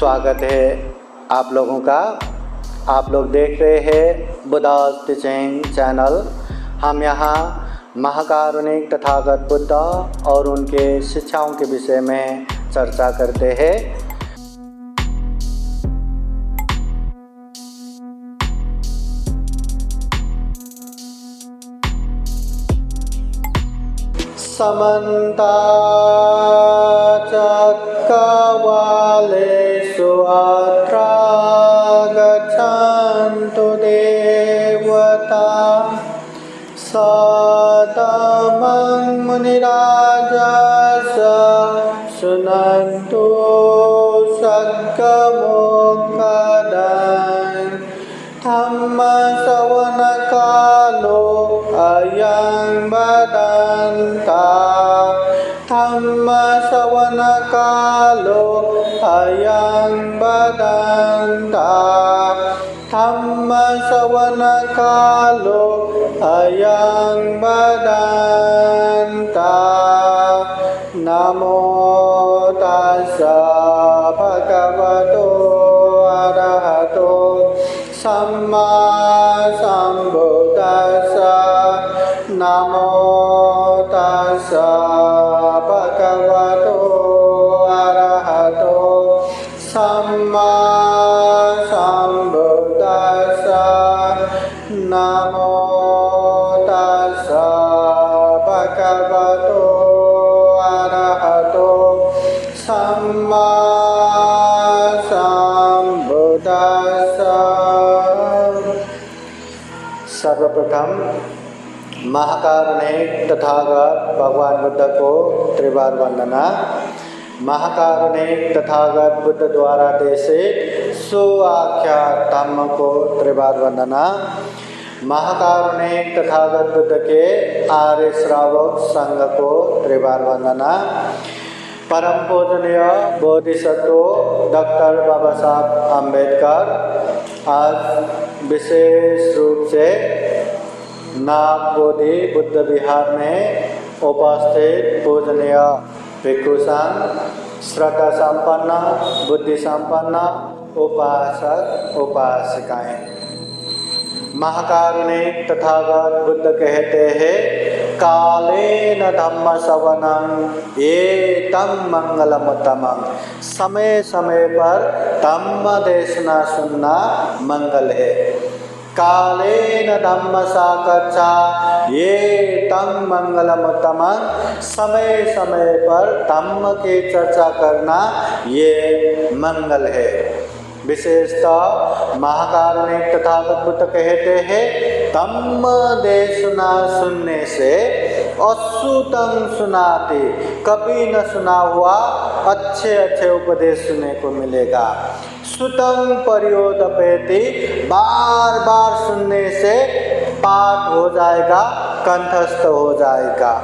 स्वागत है आप लोगों का। आप लोग देख रहे हैं बुद्धा's टीचिंग चैनल। हम यहाँ महाकारुणिक तथागत बुद्ध और उनके शिक्षाओं के विषय में चर्चा करते हैं। समन्ता चक्रवालेषु अत्रा गच्छन्तु देवता सततं मुनिराजस्य शृण्वन्तु सद्गमुखदं धम्मश्रवणकालो अयं वदन्ता धम्मश्रवणकालो अयं वदन्ता धम्मश्रवणकालो अयं वदन्ता। नमो तस्सै भगवतो अरहतो सम्मा सम्बुद्दस्सै। नमो तस्सै भगवतो अरहतो सम्मा सम्बुद्दस्सै। नमो तस्सै भगवतो अरहतो सम्मा सम्बुद्दस्सै। सर्वप्रथम महाकारुणिक तथागत भगवान बुद्ध को त्रिवार वंदना। महाकारुणिक तथागत बुद्ध द्वारा देशित सुआख्यात धम्म को त्रिवार वंदना। महाकारुणिक तथागत बुद्ध के आर्य श्रावक संघ को त्रिवार वंदना। परम पूजनीय बोधिसत्व डॉक्टर बाबा साहब अम्बेडकर आज विशेष रूप से नागबोधि बुद्ध विहार में उपस्थित पूजनीय भिक्षु संघ, श्रद्धा संपन्न, बुद्धि संपन्न उपासक उपासिकाएं। महाकारुणिक तथागत बुद्ध कहते हैं कालेन धम्म श्रवणं एतं मंगलमुत्तमं। समय समय पर धम्म देशना सुनना मंगल है। कालेन धम्म साकच्छा ये तम मंगलमुत्तमं। समय समय पर धम्म की चर्चा करना ये मंगल है। विशेषतः महाकारुणिक तथागत बुद्ध कहते हैं धम्म देशना सुनने से अश्रुतं सुनाति, कभी न सुना हुआ अच्छे अच्छे उपदेश सुनने को मिलेगा। श्रुतं पर्योदपेति, बार बार सुनने से पाठ हो जाएगा, कंठस्थ हो जाएगा।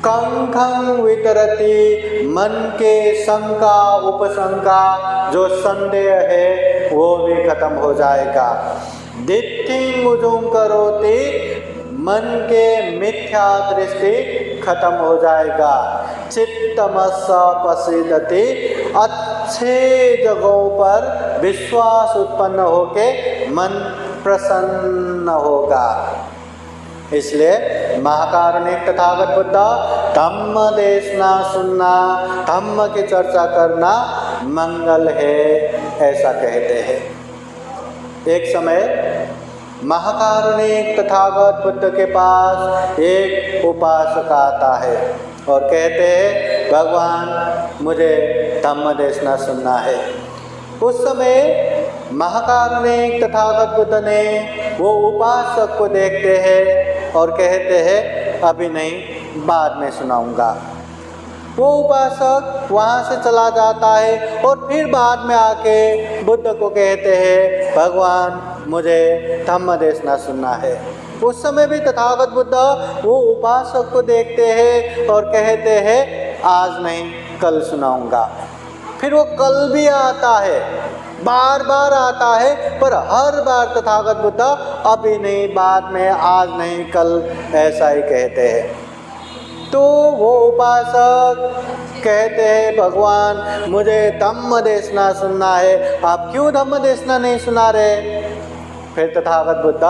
कंखं वितरति, मन के शंका उपशंका जो संदेह है वो भी खत्म हो जाएगा। दिट्ठिं उजुं करोति, मन के मिथ्या दृष्टि खत्म हो जाएगा। चित्तमस्स पसीदति, अच्छे जगहों पर विश्वास उत्पन्न होके मन प्रसन्न होगा। इसलिए महाकारुणिक तथागत बुद्ध धम्म देशना सुनना, धम्म की चर्चा करना मंगल है ऐसा कहते हैं। एक समय महाकारुणिक तथागत बुद्ध के पास एक उपासक आता है और कहते हैं भगवान मुझे धम्म देशना सुनना है। उस समय महाकारुणिक तथागत बुद्ध ने वो उपासक को देखते हैं और कहते हैं अभी नहीं, बाद में सुनाऊंगा। वो उपासक वहाँ से चला जाता है और फिर बाद में आके बुद्ध को कहते हैं भगवान मुझे धम्म देशना सुनना है। उस समय भी तथागत बुद्ध वो उपासक को देखते हैं और कहते हैं आज नहीं, कल सुनाऊंगा। फिर वो कल भी आता है, बार बार आता है, पर हर बार तथागत बुद्ध अभी नहीं, बाद में, आज नहीं, कल ऐसा ही कहते हैं। तो वो उपासक कहते हैं भगवान मुझे धम्म देशना सुनना है, आप क्यों धम्म देशना नहीं सुना रहे? फिर तथागत बुद्ध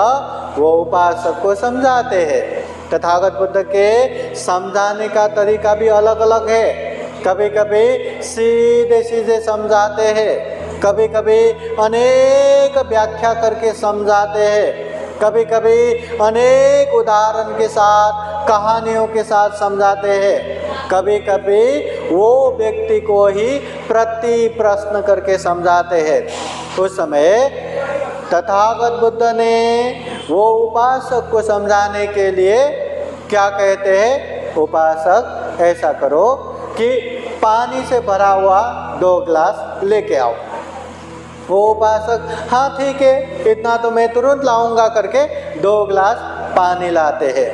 वो उपासक को समझाते हैं। तथागत बुद्ध के समझाने का तरीका भी अलग अलग है। कभी कभी सीधे सीधे समझाते हैं, कभी कभी अनेक व्याख्या करके समझाते हैं, कभी कभी अनेक उदाहरण के साथ, कहानियों के साथ समझाते हैं, कभी कभी वो व्यक्ति को ही प्रति प्रश्न करके समझाते हैं। उस समय तथागत बुद्ध ने वो उपासक को समझाने के लिए क्या कहते हैं? उपासक ऐसा करो कि पानी से भरा हुआ 2 गिलास लेके आओ। वो उपासक हाँ ठीक है, इतना तो मैं तुरंत लाऊंगा करके 2 गिलास पानी लाते हैं।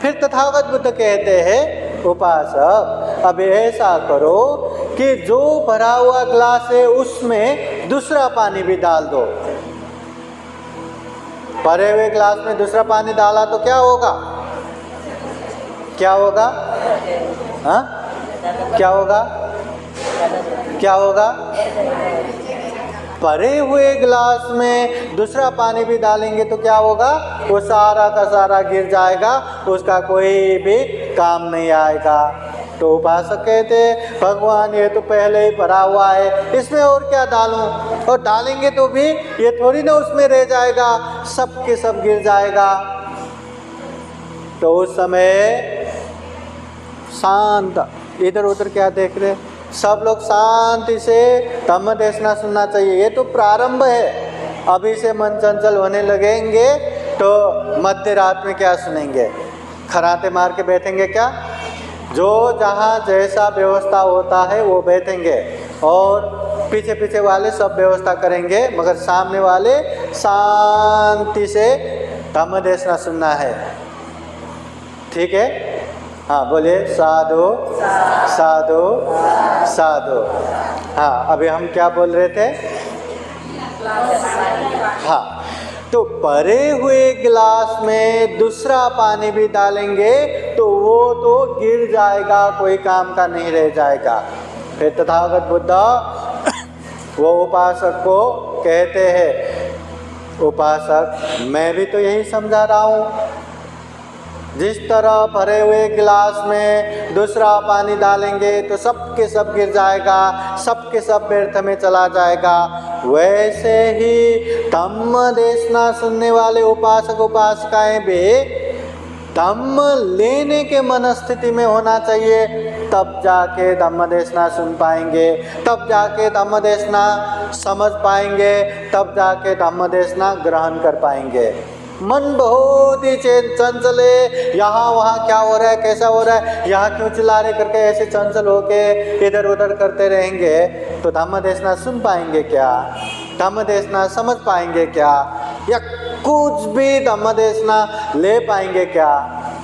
फिर तथागत बुद्ध कहते हैं उपासक अब ऐसा करो कि जो भरा हुआ गिलास है उसमें दूसरा पानी भी डाल दो। भरे हुए गिलास में दूसरा पानी डाला तो क्या होगा? क्या होगा? हाँ क्या होगा? क्या होगा? भरे हुए गिलास में दूसरा पानी भी डालेंगे तो क्या होगा? वो सारा का सारा गिर जाएगा, उसका कोई भी काम नहीं आएगा। तो उपासक कहते भगवान ये तो पहले ही भरा हुआ है, इसमें और क्या डालूं? और डालेंगे तो भी ये थोड़ी ना उसमें रह जाएगा, सब के सब गिर जाएगा। तो उस समय शांत, इधर उधर क्या देख रहे, सब लोग शांति से धम्म देशना सुनना चाहिए। ये तो प्रारंभ है, अभी से मन चंचल होने लगेंगे तो मध्य रात में क्या सुनेंगे? खराटे मार के बैठेंगे क्या? जो जहाँ जैसा व्यवस्था होता है वो बैठेंगे और पीछे पीछे वाले सब व्यवस्था करेंगे, मगर सामने वाले शांति से धम्म देशना सुनना है। ठीक है? हाँ बोलिए साधु साधु साधु। हाँ अभी हम क्या बोल रहे थे? हाँ तो भरे हुए गिलास में दूसरा पानी भी डालेंगे तो वो तो गिर जाएगा, कोई काम का नहीं रह जाएगा। फिर तथागत बुद्ध वो उपासक को कहते हैं उपासक मैं भी तो यही समझा रहा हूँ, जिस तरह भरे हुए गिलास में दूसरा पानी डालेंगे तो सब के सब गिर जाएगा, सब के सब व्यर्थ में चला जाएगा, वैसे ही धम्म देशना सुनने वाले उपासक उपासिकाएं भी धम्म लेने के मनस्थिति में होना चाहिए, तब जाके धम्म देशना सुन पाएंगे, तब जाके धम्म देशना समझ पाएंगे, तब जाके धम्म देशना ग्रहण कर पाएंगे। मन बहुत ही चंचल है, यहाँ वहाँ क्या हो रहा है, कैसा हो रहा है, यहाँ क्यों चिल्ला रहे करके ऐसे चंचल होके इधर उधर करते रहेंगे तो धम्म देशना सुन पाएंगे क्या? धम्म देशना समझ पाएंगे क्या? या कुछ भी धम्म देशना ले पाएंगे क्या?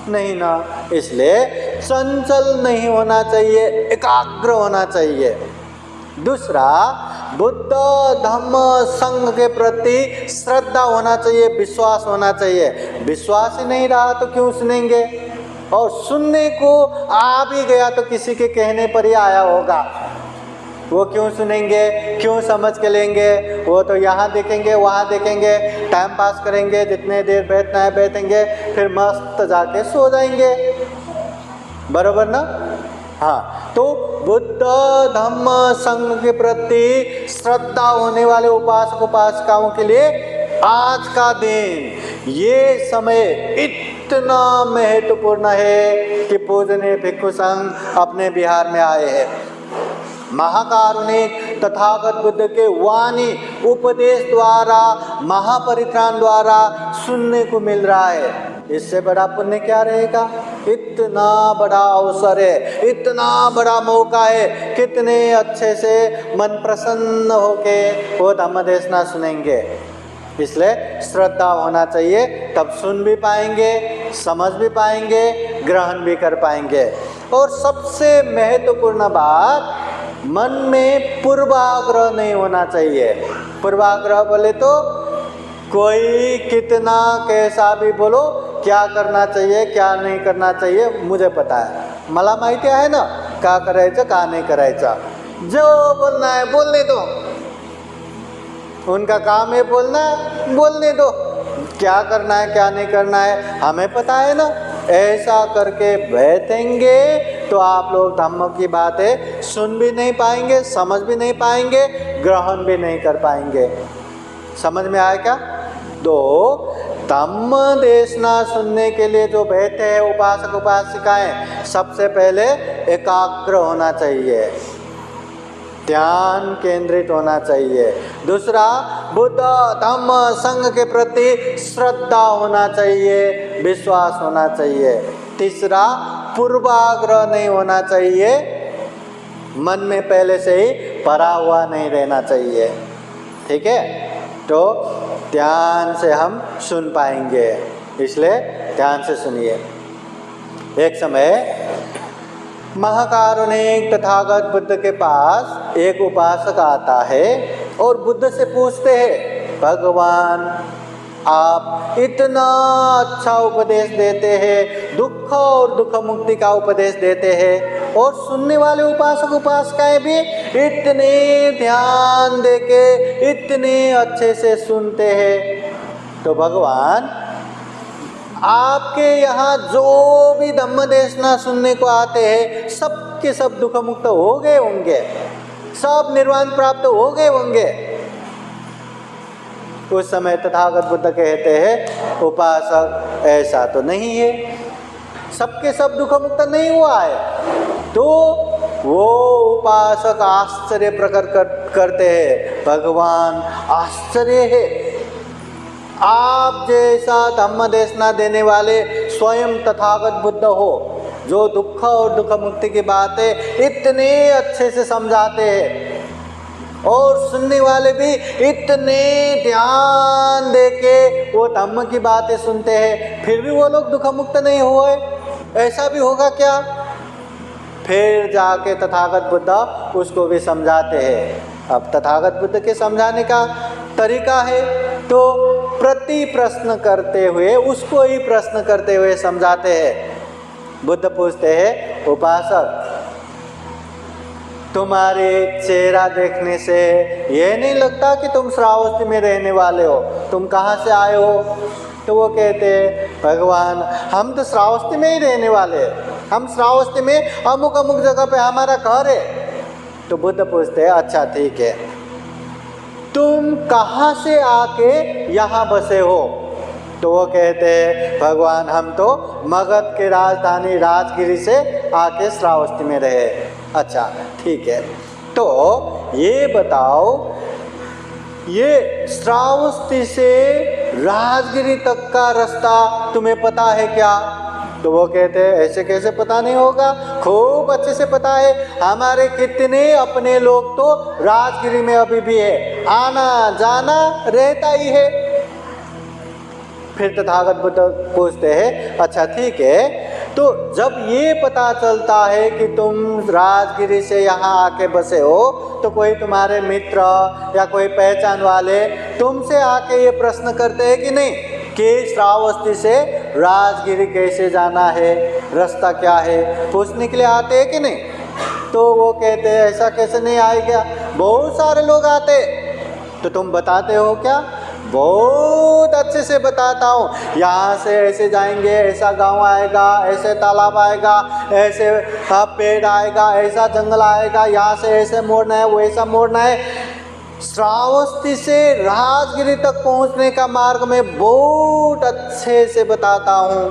नहीं ना। इसलिए चंचल नहीं होना चाहिए, एकाग्र होना चाहिए। दूसरा बुद्ध धम्म संघ के प्रति श्रद्धा होना चाहिए, विश्वास होना चाहिए। विश्वास ही नहीं रहा तो क्यों सुनेंगे? और सुनने को आ भी गया तो किसी के कहने पर ही आया होगा, वो क्यों सुनेंगे, क्यों समझ के लेंगे? वो तो यहाँ देखेंगे वहाँ देखेंगे, टाइम पास करेंगे, जितने देर बैठना है बैठेंगे, फिर मस्त जाके सो जाएंगे। बरोबर ना? हाँ तो बुद्ध धम्म संघ के प्रति श्रद्धा होने वाले उपासक उपासिकाओं के लिए आज का दिन, ये समय इतना महत्वपूर्ण है कि पूजनीय भिक्षु संघ अपने बिहार में आए हैं। महाकारुणिक तथागत बुद्ध के वाणी उपदेश द्वारा, महापरित्राण द्वारा सुनने को मिल रहा है। इससे बड़ा पुण्य क्या रहेगा? इतना बड़ा अवसर है, इतना बड़ा मौका है, कितने अच्छे से मन प्रसन्न होके वो धम्म देशना सुनेंगे। इसलिए श्रद्धा होना चाहिए, तब सुन भी पाएंगे, समझ भी पाएंगे, ग्रहण भी कर पाएंगे। और सबसे महत्वपूर्ण बात, मन में पूर्वाग्रह नहीं होना चाहिए। पूर्वाग्रह बोले तो कोई कितना कैसा भी बोलो, क्या करना चाहिए क्या नहीं करना चाहिए मुझे पता है, मला माहिती आहे ना का करायचं का नहीं करायचा, जो बोलना है बोलने दो, उनका काम है बोलना, बोलने दो, क्या करना है क्या नहीं करना है हमें पता है ना। ऐसा करके बैठेंगे तो आप लोग धम्म की बातें सुन भी नहीं पाएंगे, समझ भी नहीं पाएंगे, ग्रहण भी नहीं कर पाएंगे। समझ में आया क्या? तो धम्म देशना सुनने के लिए जो बैठे हैं उपासक उपासिकाएं, सबसे पहले एकाग्र होना चाहिए, ध्यान केंद्रित होना चाहिए। दूसरा, बुद्ध धम्म संघ के प्रति श्रद्धा होना चाहिए, विश्वास होना चाहिए। तीसरा, पूर्वाग्रह नहीं होना चाहिए, मन में पहले से ही भरा हुआ नहीं रहना चाहिए। ठीक है, तो ध्यान से हम सुन पाएंगे, इसलिए ध्यान से सुनिए। एक समय महाकारुणिक तथागत बुद्ध के पास एक उपासक आता है और बुद्ध से पूछते हैं, भगवान आप इतना अच्छा उपदेश देते हैं, दुख और दुख मुक्ति का उपदेश देते हैं, और सुनने वाले उपासक उपासिकाएं भी इतने ध्यान देके इतने अच्छे से सुनते हैं, तो भगवान आपके यहाँ जो भी धम्म देशना सुनने को आते हैं सब के सब दुख मुक्त हो गए होंगे, सब निर्वाण प्राप्त हो गए होंगे। उस समय तथागत बुद्ध कहते हैं, उपासक ऐसा तो नहीं है, सबके सब दुख मुक्त नहीं हुआ है। तो वो उपासक आश्चर्य प्रकट करते हैं, भगवान आश्चर्य है, आप जैसा धम्म देशना देने वाले स्वयं तथागत बुद्ध हो, जो दुख और दुख मुक्ति की बातें इतने अच्छे से समझाते हैं और सुनने वाले भी इतने ध्यान देके वो धम्म की बातें सुनते हैं, फिर भी वो लोग दुख मुक्त नहीं हुए, ऐसा भी होगा क्या? फिर जाके तथागत बुद्ध उसको भी समझाते हैं। अब तथागत बुद्ध के समझाने का तरीका है तो प्रति प्रश्न करते हुए, उसको ही प्रश्न करते हुए समझाते हैं। बुद्ध पूछते हैं, उपासक तुम्हारे चेहरा देखने से ये नहीं लगता कि तुम श्रावस्ती में रहने वाले हो, तुम कहाँ से आए हो? तो वो कहते हैं, भगवान हम तो श्रावस्ती में ही रहने वाले हैं, हम श्रावस्ती में अमुक अमुक जगह पे हमारा घर है। तो बुद्ध पूछते हैं, अच्छा ठीक है, तुम कहाँ से आके यहाँ बसे हो? तो वो कहते हैं, भगवान हम तो मगध के राजधानी राजगिरी से आके श्रावस्ती में रहे। अच्छा ठीक है, तो ये बताओ, ये श्रावस्ती से राजगिरी तक का रास्ता तुम्हें पता है क्या? तो वो कहते हैं, ऐसे कैसे पता नहीं होगा, खूब अच्छे से पता है, हमारे कितने अपने लोग तो राजगिरी में अभी भी है, आना जाना रहता ही है। फिर तथागत बुद्ध पूछते हैं, अच्छा ठीक है, तो जब ये पता चलता है कि तुम राजगिरी से यहाँ आके बसे हो, तो कोई तुम्हारे मित्र या कोई पहचान वाले तुमसे आके ये प्रश्न करते हैं कि नहीं कि श्रावस्ती से राजगिरी कैसे जाना है, रास्ता क्या है, पूछने के लिए आते हैं कि नहीं? तो वो कहते हैं, ऐसा कैसे नहीं आएगा, बहुत सारे लोग आते। तो तुम बताते हो क्या? बहुत अच्छे से बताता हूँ, यहाँ से ऐसे जाएंगे, ऐसा गांव आएगा, ऐसे तालाब आएगा, ऐसे पेड़ आएगा, ऐसा जंगल आएगा, यहाँ से ऐसे मोड़ना है, वैसा मोड़ना है। श्रावस्ती से राजगिरी तक पहुँचने का मार्ग में बहुत अच्छे से बताता हूँ।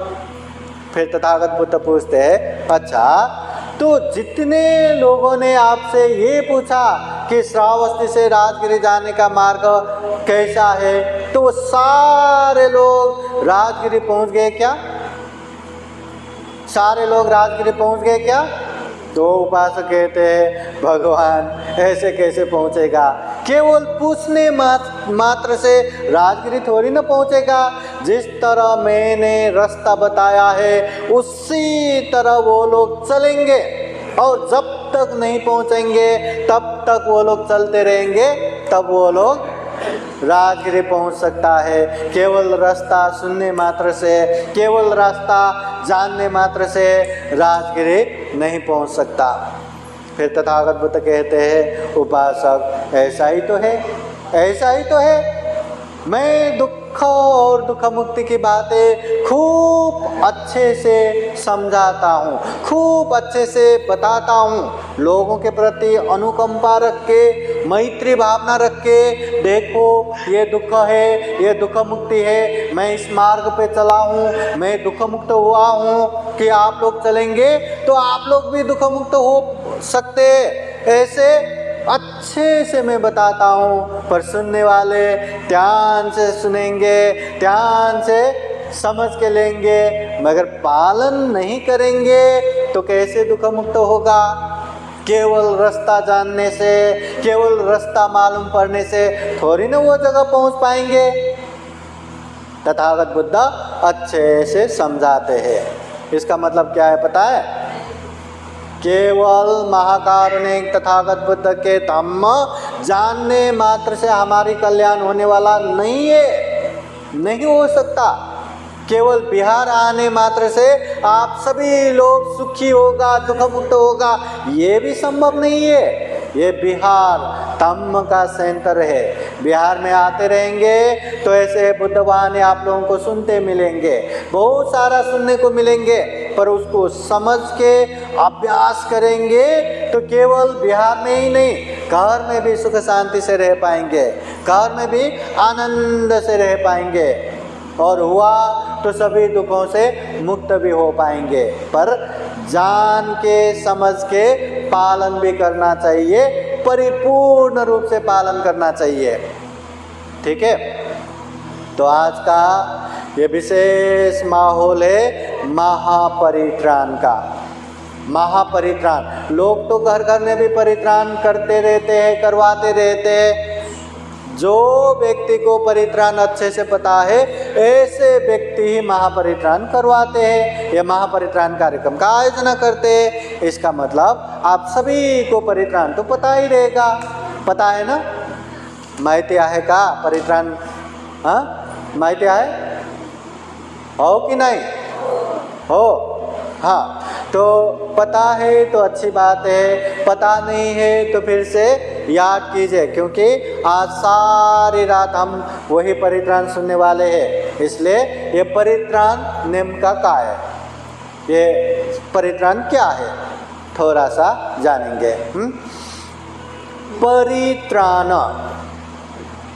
फिर तथागत बुद्ध पूछते हैं, अच्छा तो जितने लोगों ने आपसे ये पूछा कि श्रावस्ती से राजगिरी जाने का मार्ग कैसा है, तो वो सारे लोग राजगिरी पहुंच गए क्या? सारे लोग राजगिरी पहुंच गए क्या? तो उपासक कहते हैं, भगवान ऐसे कैसे पहुंचेगा, केवल पूछने मात्र से राजगिरी थोड़ी ना पहुंचेगा। जिस तरह मैंने रास्ता बताया है उसी तरह वो लोग चलेंगे, और जब तक नहीं पहुंचेंगे तब तक वो लोग चलते रहेंगे, तब वो लोग राजगिरी पहुंच सकता है। केवल रास्ता सुनने मात्र से, केवल रास्ता जानने मात्र से राजगिरी नहीं पहुंच सकता। फिर तथागत बुद्ध कहते हैं, उपासक ऐसा ही तो है, ऐसा ही तो है। मैं दुख और दुख मुक्ति की बातें खूब अच्छे से समझाता हूँ, खूब अच्छे से बताता हूँ। लोगों के प्रति अनुकंपा रख के, मैत्री भावना रख के, देखो ये दुख है, ये दुख मुक्ति है, मैं इस मार्ग पे चला हूँ, मैं दुख मुक्त हुआ हूँ, कि आप लोग चलेंगे तो आप लोग भी दुख मुक्त हो सकते। ऐसे अच्छे से मैं बताता हूँ, पर सुनने वाले ध्यान से सुनेंगे, ध्यान से समझ के लेंगे, मगर पालन नहीं करेंगे तो कैसे दुख मुक्त होगा। केवल रास्ता जानने से, केवल रास्ता मालूम पड़ने से थोड़ी ना वो जगह पहुँच पाएंगे। तथागत बुद्ध अच्छे से समझाते हैं। इसका मतलब क्या है पता है? केवल महाकारुणिक तथागत बुद्ध के धम्म जानने मात्र से हमारी कल्याण होने वाला नहीं है, नहीं हो सकता। केवल बिहार आने मात्र से आप सभी लोग सुखी होगा, दुख मुक्त होगा, ये भी संभव नहीं है। ये बिहार धम्म का सेंटर है। बिहार में आते रहेंगे तो ऐसे बुद्धवाणी आप लोगों को सुनते मिलेंगे, बहुत सारा सुनने को मिलेंगे, पर उसको समझ के अभ्यास करेंगे तो केवल बिहार में ही नहीं, घर में भी सुख शांति से रह पाएंगे, घर में भी आनंद से रह पाएंगे, और हुआ तो सभी दुखों से मुक्त भी हो पाएंगे। पर जान के समझ के पालन भी करना चाहिए, परिपूर्ण रूप से पालन करना चाहिए। ठीक है, तो आज का ये विशेष माहौल है महापरित्राण का। महापरित्राण, लोग तो घर घर में भी परित्राण करते रहते हैं, करवाते रहते हैं। जो व्यक्ति को परित्राण अच्छे से पता है, ऐसे व्यक्ति ही महापरित्राण करवाते हैं, ये महापरित्राण कार्यक्रम का आयोजन करते हैं। इसका मतलब आप सभी को परित्राण तो पता ही रहेगा, पता है ना? माहिती आहे का परित्राण? हाँ, माहिती आहे हो कि नहीं हो? हाँ, तो पता है तो अच्छी बात है, पता नहीं है तो फिर से याद कीजिए, क्योंकि आज सारी रात हम वही परित्राण सुनने वाले हैं। इसलिए ये परित्राण निम्न का है, ये परित्राण क्या है थोड़ा सा जानेंगे। परित्राण,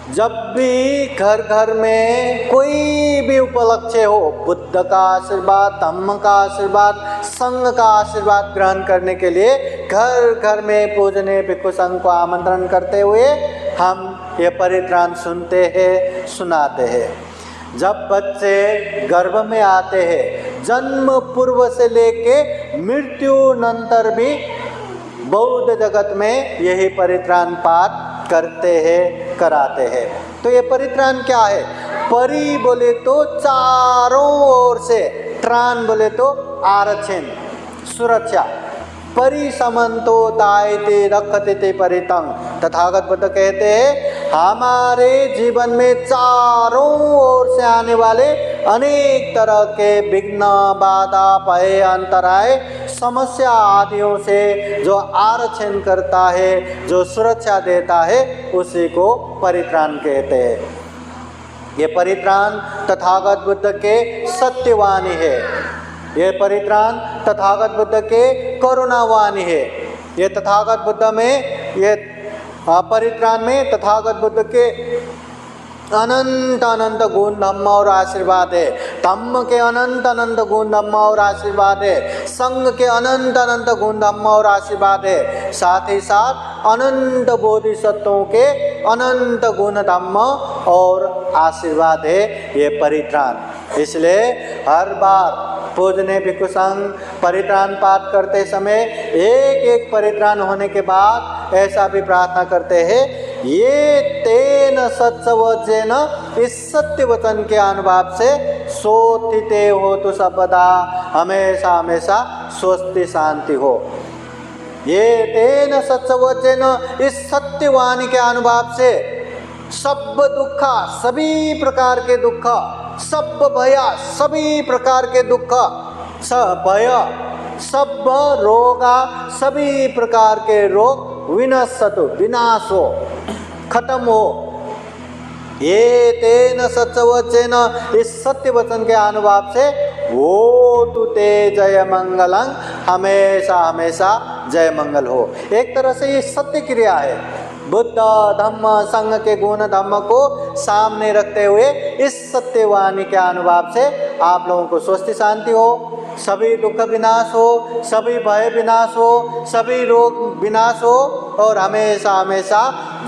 जब भी घर घर में कोई भी उपलक्ष्य हो, बुद्ध का आशीर्वाद, धम्म का आशीर्वाद, संघ का आशीर्वाद ग्रहण करने के लिए घर घर में पूजनीय भिक्षु संघ को आमंत्रण करते हुए हम ये परित्राण सुनते हैं, सुनाते हैं। जब बच्चे गर्भ में आते हैं, जन्म पूर्व से लेके मृत्यु नंतर भी बौद्ध जगत में यही परित्राण पाठ करते हैं, कराते हैं। तो ये परित्राण क्या है? परि बोले तो चारों ओर से, त्राण बोले तो आरक्षण, सुरक्षा। परिसमंतो दायते रखते परितंग। तथागत बुद्ध कहते हैं हमारे जीवन में चारों ओर से आने वाले अनेक तरह के विघ्न, बाधा, भय, अंतराय, समस्या आदियों से जो आरक्षण करता है, जो सुरक्षा देता है, उसी को परित्राण कहते हैं। ये परित्राण तथागत बुद्ध के सत्यवाणी है, ये परित्राण तथागत बुद्ध के करुणावाणी है। ये तथागत बुद्ध में, ये परित्राण में तथागत बुद्ध के अनंत अनंत गुण धम्म और आशीर्वाद है। धम्म के अनंत अनंत गुण धम्म और आशीर्वाद है, संघ के अनंत अनंत गुण धम्म और आशीर्वाद है, साथ ही साथ अनंत बोधिसत्वों के अनंत गुण धम्म और आशीर्वाद है ये परित्राण। इसलिए हर बार पूजनीय भिक्षु संघ परित्राण पाठ करते समय एक एक परित्राण होने के बाद ऐसा भी प्रार्थना करते हैं, ये तेन सत्सवचन, इस सत्य वचन के अनुभाव से सोतिते हो तो सबदा, हमेशा हमेशा स्वस्ति शांति हो। ये तेन सत्सवचन, इस सत्यवाणी के अनुभाव से सब दुख, सभी प्रकार के दुख, सब भय, सभी प्रकार के दुख, भय, सब रोग, सभी प्रकार के रोग विनश्यतु, विनाश हो, खत्म हो। ये तेन सत्यवचन, इस सत्य वचन के अनुभाव से वो तु ते जय मंगलंग, हमेशा हमेशा जय मंगल हो। एक तरह से ये सत्य क्रिया है। बुद्ध धम्म संघ के गुण धम्म को सामने रखते हुए इस सत्यवाणी के अनुभाव से आप लोगों को स्वस्ति शांति हो, सभी दुख विनाश हो, सभी भय विनाश हो, सभी रोग विनाश हो और हमेशा हमेशा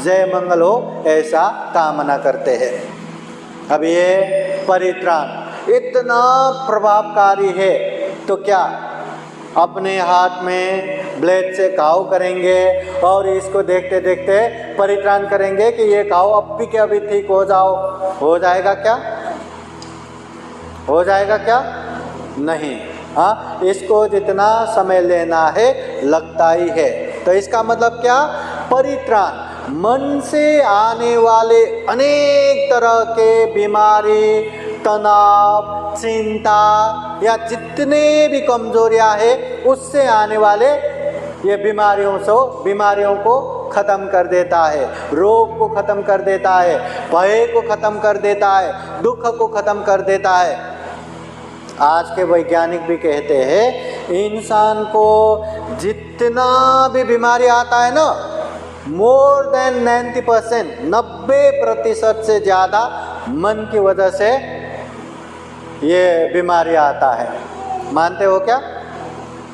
जय मंगल हो, ऐसा कामना करते हैं। अब ये परित्राण इतना प्रभावकारी है तो क्या अपने हाथ में ब्लेड से घाव करेंगे और इसको देखते देखते परित्राण करेंगे कि ये घाव अब के अभी ठीक हो जाओ, हो जाएगा क्या? हो जाएगा क्या? नहीं। हाँ, इसको जितना समय लेना है लगता ही है। तो इसका मतलब क्या? परित्राण मन से आने वाले अनेक तरह के बीमारी, तनाव, चिंता या जितने भी कमजोरियां हैं उससे आने वाले ये बीमारियों को खत्म कर देता है, रोग को खत्म कर देता है, भय को खत्म कर देता है, दुख को खत्म कर देता है। आज के वैज्ञानिक भी कहते हैं इंसान को जितना भी बीमारी आता है ना, मोर देन 90%, 90% से ज़्यादा मन की वजह से ये बीमारी आता है। मानते हो क्या?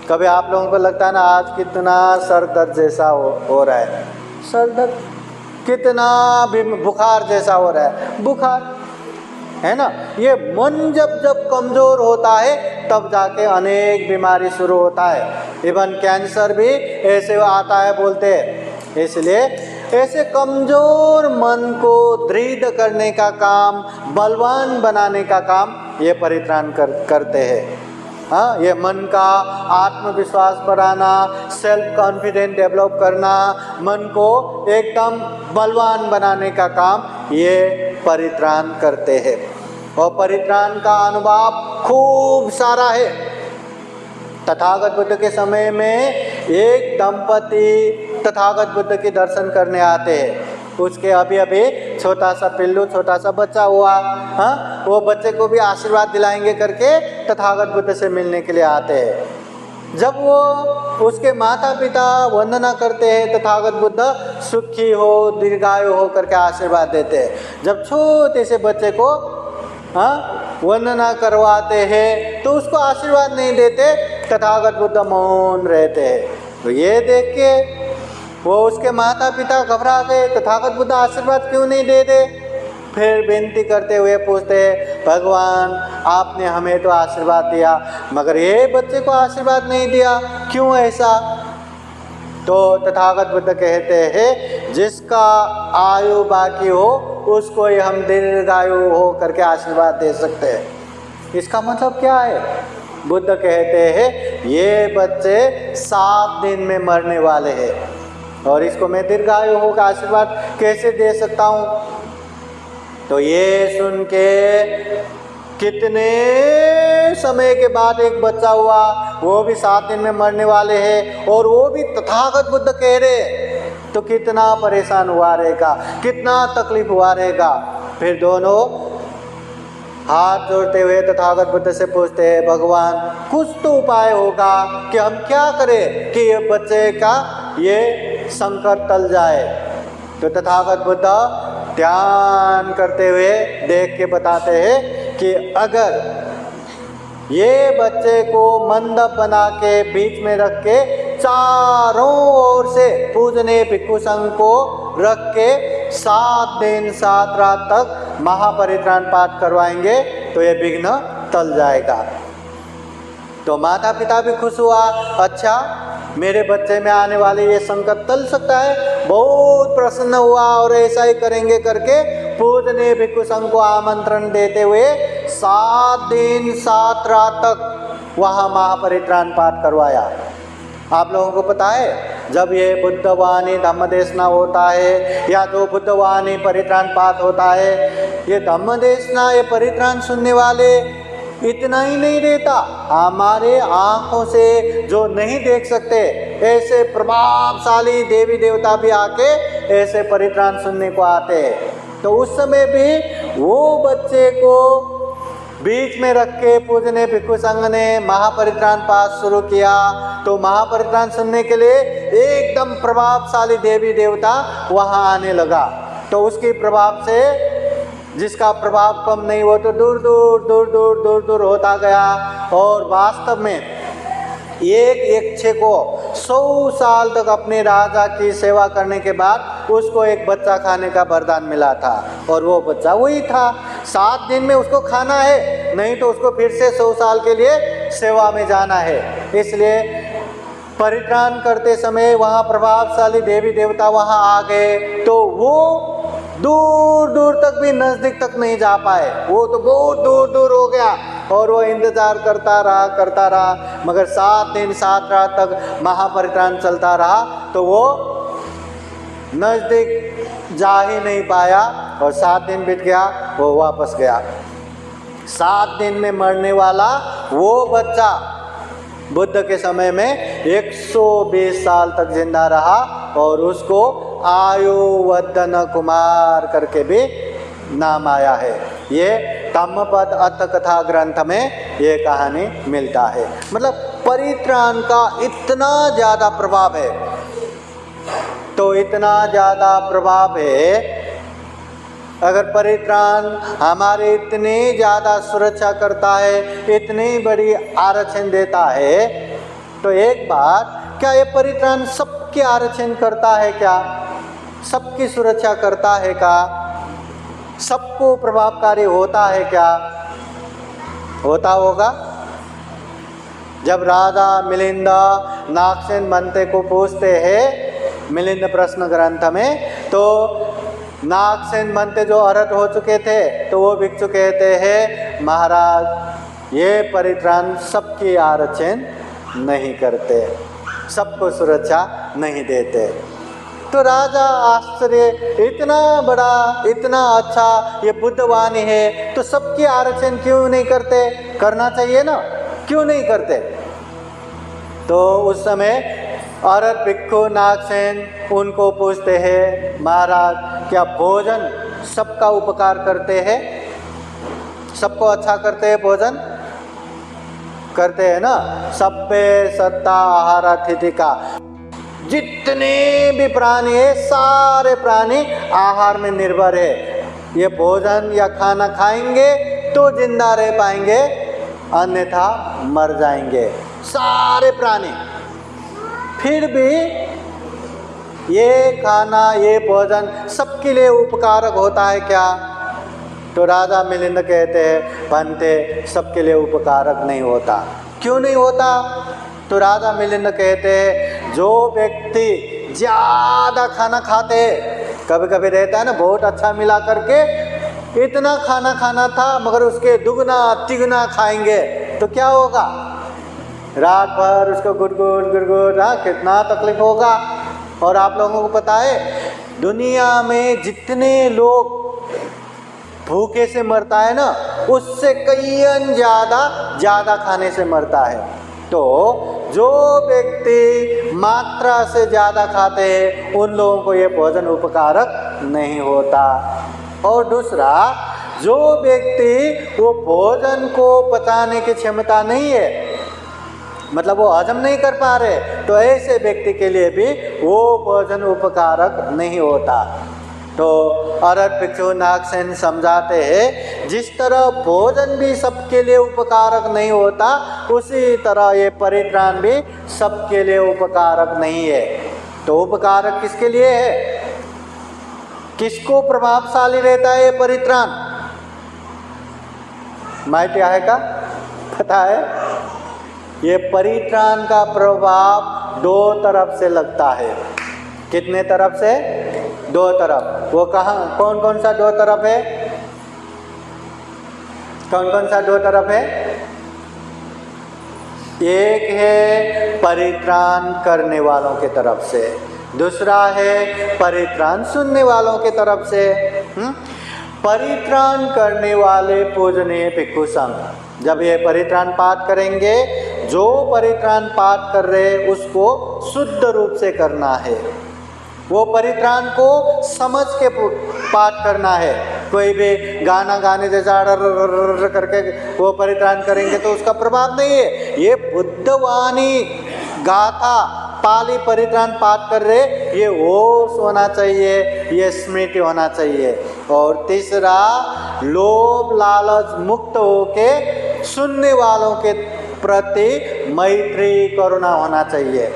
कभी आप लोगों को लगता है ना आज कितना सर दर्द जैसा हो रहा है, सर दर्द, कितना भी बुखार जैसा हो रहा है, बुखार है ना। ये मन जब जब कमज़ोर होता है तब जाके अनेक बीमारी शुरू होता है। इवन कैंसर भी ऐसे आता है बोलते हैं। इसलिए ऐसे कमज़ोर मन को दृढ़ करने का काम, बलवान बनाने का काम ये परित्राण करते हैं। हाँ, ये मन का आत्मविश्वास बढ़ाना, सेल्फ कॉन्फिडेंस डेवलप करना, मन को एकदम बलवान बनाने का काम ये परित्राण करते हैं। और परित्राण का अनुभव खूब सारा है। तथागत बुद्ध के समय में एक दंपति तथागत बुद्ध के दर्शन करने आते हैं। उसके अभी अभी छोटा सा पिल्लू, छोटा सा बच्चा हुआ। हाँ, वो बच्चे को भी आशीर्वाद दिलाएंगे करके तथागत बुद्ध से मिलने के लिए आते हैं। जब वो उसके माता पिता वंदना करते हैं, तथागत बुद्ध सुखी हो, दीर्घायु हो करके आशीर्वाद देते हैं। जब छोटे से बच्चे को वंदना करवाते हैं तो उसको आशीर्वाद नहीं देते, तथागत बुद्ध मौन रहते हैं। तो ये देख के वो उसके माता पिता घबरा गए, तथागत बुद्ध आशीर्वाद क्यों नहीं दे? फिर विनती करते हुए पूछते हैं, भगवान आपने हमें तो आशीर्वाद दिया मगर ये बच्चे को आशीर्वाद नहीं दिया, क्यों ऐसा? तो तथागत बुद्ध कहते हैं जिसका आयु बाकी हो उसको ही हम दीर्घायु हो करके आशीर्वाद दे सकते हैं। इसका मतलब क्या है? बुद्ध कहते हैं ये बच्चे 7 दिन में मरने वाले हैं और इसको मैं दीर्घायु हो का आशीर्वाद कैसे दे सकता हूँ? तो ये सुन के कितने समय के बाद एक बच्चा हुआ, वो भी 7 दिन में मरने वाले हैं और वो भी तथागत बुद्ध कह रहे, तो कितना परेशान हुआ रहेगा, कितना तकलीफ हुआ रहेगा। फिर दोनों हाथ जोड़ते हुए तथागत बुद्ध से पूछते हैं, भगवान कुछ तो उपाय होगा कि हम क्या करें कि ये बच्चे का ये संकट टल जाए। तो तथागत बुद्ध ध्यान करते हुए देख के बताते हैं कि अगर ये बच्चे को मंडप बना के बीच में रख के चारों ओर से पूजने भिक्षु संघ को रख के 7 दिन 7 रात तक महापरित्राण पाठ करवाएंगे तो ये विघ्न टल जाएगा। तो माता पिता भी खुश हुआ, अच्छा मेरे बच्चे में आने वाले ये संकट टल सकता है, बहुत प्रसन्न हुआ और ऐसा ही करेंगे करके पूजने भिक्षु संघ को आमंत्रण देते हुए 7 दिन 7 रात तक वहाँ महापरित्राण पाठ करवाया। आप लोगों को पता है जब ये बुद्धवाणी धम्म देशना होता है या जो बुद्धवाणी परित्राण पाठ होता है, ये धम्म देशना, ये परित्राण सुनने वाले इतना ही नहीं देता, हमारे आँखों से जो नहीं देख सकते ऐसे प्रभावशाली देवी देवता भी आके ऐसे परित्राण सुनने को आते हैं। तो उस समय भी वो बच्चे को बीच में रख के पूजने भिक्षु संघ ने महापरित्राण पाठ शुरू किया। तो महापरित्राण सुनने के लिए एकदम प्रभावशाली देवी देवता वहाँ आने लगा। तो उसके प्रभाव से जिसका प्रभाव कम नहीं हो तो दूर दूर दूर दूर दूर दूर होता गया। और वास्तव में एक यक्ष को 100 साल तक अपने राजा की सेवा करने के बाद उसको एक बच्चा खाने का वरदान मिला था, और वो बच्चा वही था। 7 दिन में उसको खाना है, नहीं तो उसको फिर से 100 साल के लिए सेवा में जाना है। इसलिए परित्राण करते समय वहाँ प्रभावशाली देवी देवता वहाँ आ गए, तो वो दूर दूर तक भी नज़दीक तक नहीं जा पाए, वो तो बहुत दूर दूर हो गया। और वो इंतज़ार करता रहा, मगर 7 दिन 7 रात तक महापरित्राण चलता रहा, तो वो नज़दीक जा ही नहीं पाया। और 7 दिन बीत गया, वो वापस गया। 7 दिन में मरने वाला वो बच्चा बुद्ध के समय में 120 साल तक जिंदा रहा, और उसको आयुवर्धन कुमार करके भी नाम आया है। ये धम्मपद अथ कथा ग्रंथ में ये कहानी मिलता है। मतलब परित्राण का इतना ज़्यादा प्रभाव है, तो इतना ज़्यादा प्रभाव है, अगर परित्राण हमारे इतनी ज़्यादा सुरक्षा करता है, इतनी बड़ी आरक्षण देता है, तो एक बात, क्या ये परित्राण सबके आरक्षण करता है? क्या सबकी सुरक्षा करता है? क्या सबको प्रभावकारी होता है? क्या होता होगा? जब राजा मिलिंद नागसेन बनते को पूछते हैं मिलिंद प्रश्न ग्रंथ में, तो नागसेन बनते जो अर्हत हो चुके थे, तो वो भिक्षु कहते हैं, महाराज ये परित्राण सबकी आरक्षण नहीं करते, सबको सुरक्षा नहीं देते। तो राजा आश्चर्य, इतना बड़ा इतना अच्छा ये बुद्धवाणी है, तो सबकी आरक्षण क्यों नहीं करते? करना चाहिए ना, क्यों नहीं करते? तो उस समय औरत भिक्षु नागसेन उनको पूछते हैं, महाराज क्या भोजन सबका उपकार करते हैं? सबको अच्छा करते हैं? भोजन करते हैं ना? सब्बे सत्ता आहार अतिथि का, जितने भी प्राणी है सारे प्राणी आहार में निर्भर है। ये भोजन या खाना खाएंगे तो जिंदा रह पाएंगे, अन्यथा मर जाएंगे सारे प्राणी। फिर भी ये खाना ये भोजन सबके लिए उपकारक होता है क्या? तो राजा मिलिंद कहते हैं, बनते सबके लिए उपकारक नहीं होता। क्यों नहीं होता? तो राजा मिलिंद कहते हैं, जो व्यक्ति ज़्यादा खाना खाते हैं, कभी कभी रहता है ना, बहुत अच्छा मिला करके इतना खाना खाना था, मगर उसके दुगना तिगुना खाएंगे तो क्या होगा? रात भर उसको गुड़गुड़ गुड़गुड़ कितना तकलीफ होगा। और आप लोगों को पता है, दुनिया में जितने लोग भूखे से मरता है ना, उससे कई ज़्यादा खाने से मरता है। तो जो व्यक्ति मात्रा से ज़्यादा खाते हैं, उन लोगों को ये भोजन उपकारक नहीं होता। और दूसरा, जो व्यक्ति वो भोजन को पचाने की क्षमता नहीं है, मतलब वो हजम नहीं कर पा रहे, तो ऐसे व्यक्ति के लिए भी वो भोजन उपकारक नहीं होता। तो औरत भिक्षु नागसेन समझाते हैं, जिस तरह भोजन भी सबके लिए उपकारक नहीं होता, उसी तरह ये परित्राण भी सबके लिए उपकारक नहीं है। तो उपकारक किसके लिए है? किसको प्रभावशाली रहता है ये परित्राण? माइट है का पता है? ये परित्राण का प्रभाव 2 तरफ से लगता है। कितने तरफ से? 2 तरफ। वो कहाँ, कौन कौन सा 2 तरफ है? कौन कौन सा 2 तरफ है? एक है परित्राण करने वालों के तरफ से, दूसरा है परित्राण सुनने वालों के तरफ से। परित्राण करने वाले पूजनीय भिक्षु संघ, जब ये परित्राण पाठ करेंगे, जो परित्राण पाठ कर रहे उसको शुद्ध रूप से करना है, वो परित्राण को समझ के पाठ करना है। कोई भी गाना गाने जैसा करके वो परित्राण करेंगे तो उसका प्रभाव नहीं है। ये बुद्धवाणी गाथा पाली परित्राण पाठ कर रहे, ये होश होना चाहिए, ये स्मृति होना चाहिए। और तीसरा, लोभ लालच मुक्त होके सुनने वालों के प्रति मैत्री करुणा होना चाहिए।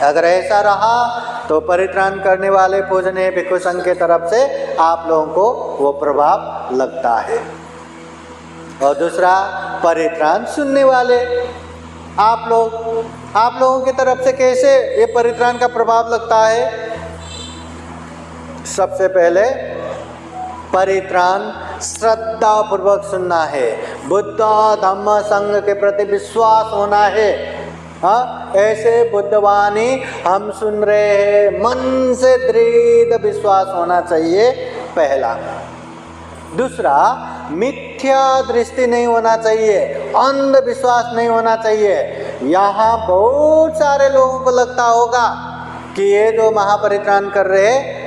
अगर ऐसा रहा तो परित्राण करने वाले पूजनीय भिक्षु संघ के तरफ से आप लोगों को वो प्रभाव लगता है। और दूसरा, परित्राण सुनने वाले आप लोगों की तरफ से कैसे ये परित्राण का प्रभाव लगता है? सबसे पहले परित्राण श्रद्धा पूर्वक सुनना है, बुद्ध धम्म संघ के प्रति विश्वास होना है। हाँ, ऐसे बुद्धवाणी हम सुन रहे हैं, मन से दृढ़ विश्वास होना चाहिए, पहला। दूसरा, मिथ्या दृष्टि नहीं होना चाहिए, अंधविश्वास नहीं होना चाहिए। यहाँ बहुत सारे लोगों को लगता होगा कि ये जो महापरित्राण कर रहे हैं,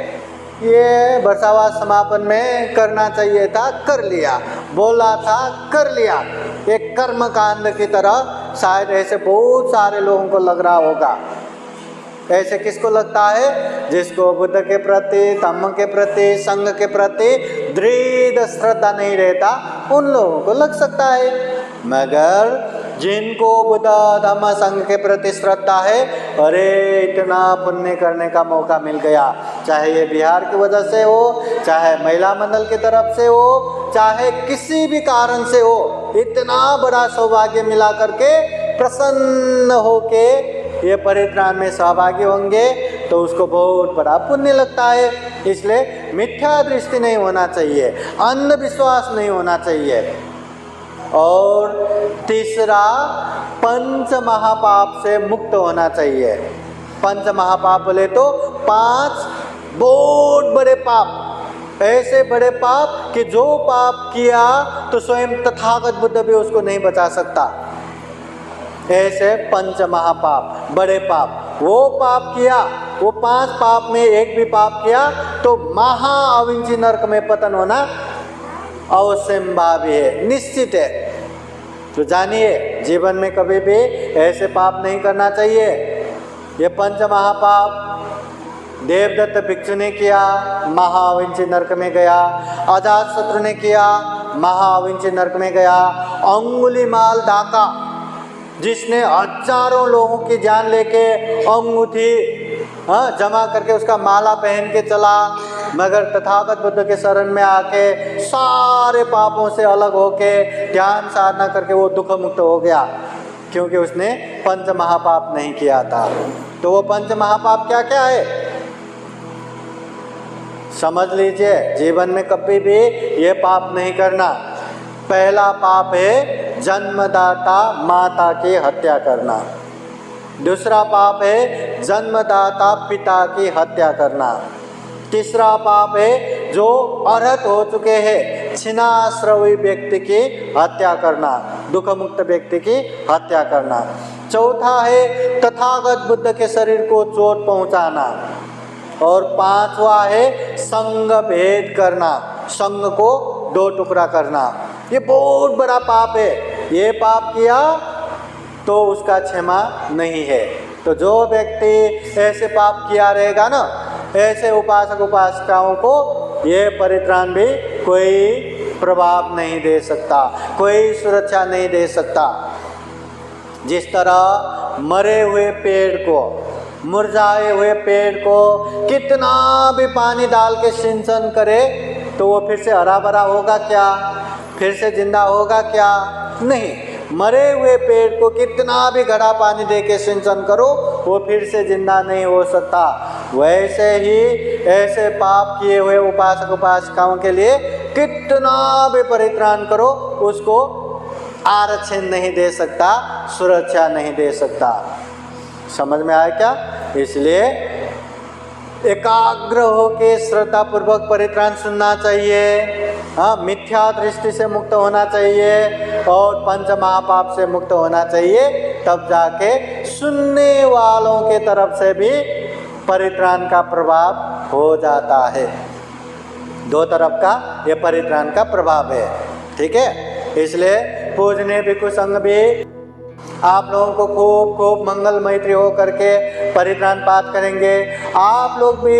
ये वर्षावास समापन में करना चाहिए था, कर लिया, बोला था, कर लिया, एक कर्म कांड की तरह शायद ऐसे बहुत सारे लोगों को लग रहा होगा। ऐसे किसको लगता है? जिसको बुद्ध के प्रति, धम्म के प्रति, संघ के प्रति दृढ़ श्रद्धा नहीं रहता, उन लोगों को लग सकता है। मगर जिनको बुद्ध धम्म संघ के प्रति श्रद्धा है, अरे इतना पुण्य करने का मौका मिल गया, चाहे ये बिहार की वजह से हो, चाहे महिला मंडल की तरफ से हो, चाहे किसी भी कारण से हो, इतना बड़ा सौभाग्य मिला करके प्रसन्न होके ये परित्राण में सहभागी होंगे तो उसको बहुत बड़ा पुण्य लगता है। इसलिए मिथ्या दृष्टि नहीं होना चाहिए, अंधविश्वास नहीं होना चाहिए। और तीसरा, पंच महापाप से मुक्त होना चाहिए। पंच महापाप बोले तो 5 बहुत बड़े पाप, ऐसे बड़े पाप कि जो पाप किया तो स्वयं तथागत बुद्ध भी उसको नहीं बचा सकता। ऐसे पंच महापाप, बड़े पाप, वो पाप किया, वो 5 पाप में एक भी पाप किया तो महाअविंची नरक में पतन होना अवश्यंभावी है, निश्चित है। तो जानिए, जीवन में कभी भी ऐसे पाप नहीं करना चाहिए। ये पंच महापाप देवदत्त भिक्षु ने किया, महाअविंची नरक में गया। अजातशत्रु ने किया, महाअविंची नरक में गया। अंगुलीमाल डाका, जिसने हजारों लोगों की जान लेके अंगूठी जमा करके उसका माला पहन के चला, मगर तथागत बुद्ध के शरण में आके सारे पापों से अलग होके ध्यान साधना करके वो दुख मुक्त हो गया, क्योंकि उसने पंच महापाप नहीं किया था। तो वो पंच महापाप क्या क्या है समझ लीजिए। जीवन में कभी भी ये पाप नहीं करना। पहला पाप है जन्मदाता माता की हत्या करना। दूसरा पाप है जन्मदाता पिता की हत्या करना। तीसरा पाप है जो अर्हत हो चुके हैं छिन्नाश्रवी व्यक्ति की हत्या करना, दुख मुक्त व्यक्ति की हत्या करना। चौथा है तथागत बुद्ध के शरीर को चोट पहुंचाना। और 5वां है संघ भेद करना, संघ को 2 टुकड़ा करना। ये बहुत बड़ा पाप है। ये पाप किया तो उसका क्षमा नहीं है। तो जो व्यक्ति ऐसे पाप किया रहेगा ना, ऐसे उपासक उपासिकाओं को ये परित्राण भी कोई प्रभाव नहीं दे सकता, कोई सुरक्षा नहीं दे सकता। जिस तरह मरे हुए पेड़ को, मुरझाए हुए पेड़ को कितना भी पानी डाल के सिंचन करे तो वो फिर से हरा भरा होगा क्या? फिर से जिंदा होगा क्या? नहीं। मरे हुए पेड़ को कितना भी घड़ा पानी दे के सिंचन करो वो फिर से जिंदा नहीं हो सकता। वैसे ही ऐसे पाप किए हुए उपासक उपासिकाओं के लिए कितना भी परित्राण करो उसको आरक्षण नहीं दे सकता, सुरक्षा नहीं दे सकता। समझ में आया क्या? इसलिए एकाग्र होके श्रद्धा पूर्वक परित्राण सुनना चाहिए। हाँ, मिथ्या दृष्टि से मुक्त होना चाहिए और पंच महापाप से मुक्त होना चाहिए, तब जाके सुनने वालों के तरफ से भी परित्राण का प्रभाव हो जाता है। दो तरफ का ये परित्राण का प्रभाव है। ठीक है, इसलिए पूजनीय भिक्षु संघ भी आप लोगों को खूब खूब मंगल मैत्री हो करके परित्राण पाठ करेंगे। आप लोग भी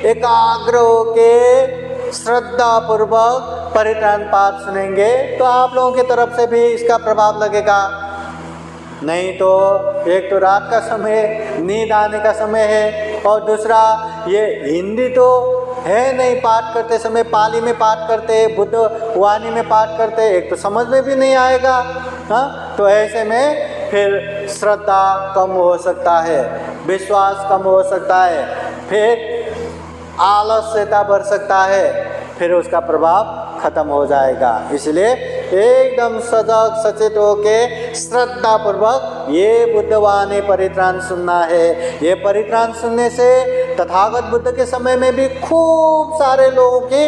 एकाग्र होके श्रद्धा पूर्वक परित्राण पाठ सुनेंगे तो आप लोगों की तरफ से भी इसका प्रभाव लगेगा। नहीं तो एक तो रात का समय, नींद आने का समय है, और दूसरा ये हिंदी तो है नहीं, पाठ करते समय पाली में पाठ करते, बुद्ध वाणी में पाठ करते, एक तो समझ में भी नहीं आएगा। हाँ, तो ऐसे में फिर श्रद्धा कम हो सकता है, विश्वास कम हो सकता है, फिर आलस्यता बढ़ सकता है, फिर उसका प्रभाव खत्म हो जाएगा। इसलिए एकदम सजग सचेत होके श्रद्धा पूर्वक ये बुद्धवाणी परित्राण सुनना है। ये परित्राण सुनने से तथागत बुद्ध के समय में भी खूब सारे लोगों के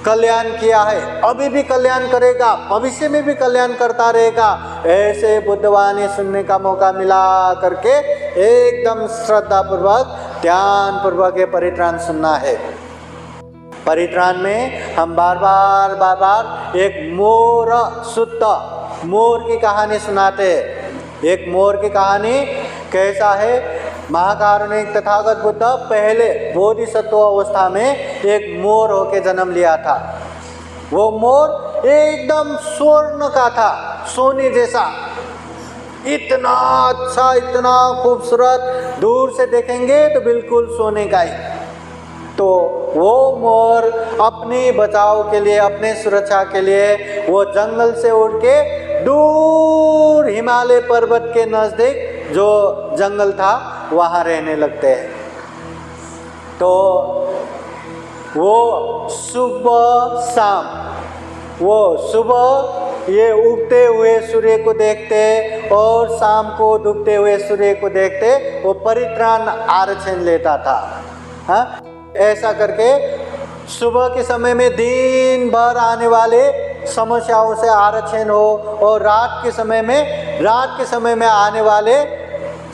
कल्याण किया है, अभी भी कल्याण करेगा, भविष्य में भी कल्याण करता रहेगा। ऐसे बुद्धवाणी सुनने का मौका मिला करके एकदम श्रद्धा पूर्वक ध्यान पूर्वक ये परित्राण सुनना है। परित्राण में हम बार बार एक मोर सुत्त मोर की कहानी सुनाते हैं। एक मोर की कहानी कैसा है? महाकारुणिक तथागत बुद्ध पहले बोधिसत्व अवस्था में एक मोर होके जन्म लिया था। वो मोर एकदम स्वर्ण का था, सोने जैसा, इतना अच्छा, इतना खूबसूरत, दूर से देखेंगे तो बिल्कुल सोने का ही। तो वो मोर अपने बचाव के लिए, अपने सुरक्षा के लिए वो जंगल से उड़ के दूर हिमालय पर्वत के नज़दीक जो जंगल था वहाँ रहने लगते हैं। तो वो सुबह शाम, वो सुबह ये उगते हुए सूर्य को देखते और शाम को डूबते हुए सूर्य को देखते, वो परित्राण आरक्षण लेता था। हाँ, ऐसा करके सुबह के समय में दिन भर आने वाले समस्याओं से आरक्षण हो, और रात के समय में आने वाले